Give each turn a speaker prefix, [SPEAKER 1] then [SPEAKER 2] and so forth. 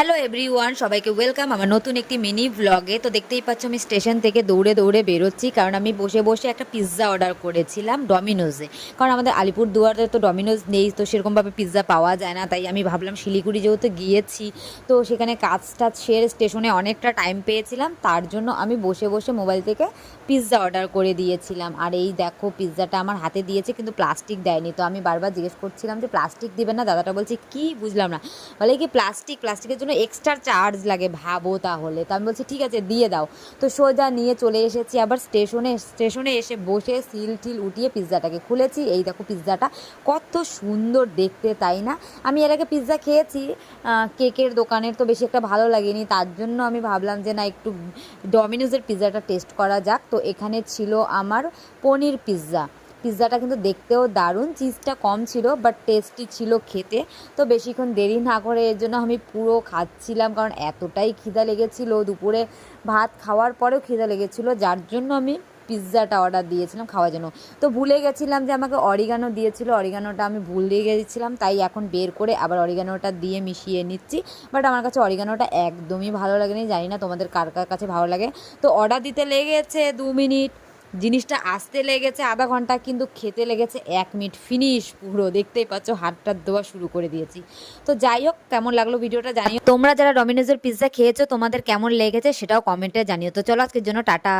[SPEAKER 1] Hello everyone, সবাইকে welcome আমার নতুন একটি মিনি ব্লগে। তো দেখতেই পাচ্ছ আমি স্টেশন থেকে দৌড়ে দৌড়ে বেরোচ্ছি, কারণ আমি বসে বসে একটা পিৎজা অর্ডার করেছিলাম ডমিনোজে। কারণ আমাদের আলিপুরদুয়ারে তো ডমিনোজ নেই, তো সেরকমভাবে পিৎজা পাওয়া যায় না। তাই আমি ভাবলাম শিলিগুড়ি যেহেতু গিয়েছি, তো সেখানে কাজ টাজ সেরে স্টেশনে অনেকটা টাইম পেয়েছিলাম, তার জন্য আমি বসে বসে মোবাইল থেকে পিৎজা অর্ডার করে দিয়েছিলাম। আর এই দেখো পিৎজাটা আমার হাতে দিয়েছে, কিন্তু প্লাস্টিক দেয়নি। তো আমি বারবার জিজ্ঞেস করছিলাম যে প্লাস্টিক দিবেন না? দাদাটা বলছে কি বুঝলাম না, বলে কি প্লাস্টিকের জন্য এক্সট্রা চার্জ লাগে, ভাবো তাহলে। তো আমি বলছি ঠিক আছে দিয়ে দাও। তো সোজা নিয়ে চলে এসেছি আবার স্টেশনে এসে বসে সিল টিল উঠিয়ে পিৎজাটাকে খুলেছি। এই দেখো পিৎজাটা কত সুন্দর দেখতে, তাই না? আমি এর আগে পিৎজা খেয়েছি কেকের দোকানের, তো বেশি একটা ভালো লাগেনি। তার জন্য আমি ভাবলাম যে না, একটু ডমিনোজের পিৎজাটা টেস্ট করা যাক। তো এখানে ছিল আমার পনির পিৎজাটা কিন্তু দেখতেও দারুণ, চিজটা কম ছিল বাট টেস্টি ছিল খেতে। তো বেশিক্ষণ দেরি না করে এর জন্য আমি পুরো খাচ্ছিলাম, কারণ এতটাই খিদা লেগেছিলো। দুপুরে ভাত খাওয়ার পরেও খিদা লেগেছিলো, যার জন্য আমি পিৎজাটা অর্ডার দিয়েছিলাম খাওয়ার জন্য। তো ভুলে গেছিলাম যে আমাকে অরিগানো দিয়েছিল, অরিগানোটা আমি ভুলে গেছিলাম, তাই এখন বের করে আবার অরিগানোটা দিয়ে মিশিয়ে নিচ্ছি। বাট আমার কাছে অরিগানোটা একদমই ভালো লাগেনি, জানি না তোমাদের কার কার কাছে ভালো লাগে। তো অর্ডার দিতে লেগেছে 2 মিনিট, জিনিসটা আসতে লেগেছে আধা ঘন্টা, কিন্তু খেতে লেগেছে 1 মিনিট। ফিনিশ পুরো, দেখতেই পাচ্ছ হাতটা দেওয়া শুরু করে দিয়েছি। তো যাই হোক, কেমন লাগলো ভিডিওটা জানিও। তোমরা যারা ডমিনোজের পিৎজা খেয়েছো তোমাদের কেমন লেগেছে সেটাও কমেন্টে জানিও। তো চলো আজকের জন্য টাটা।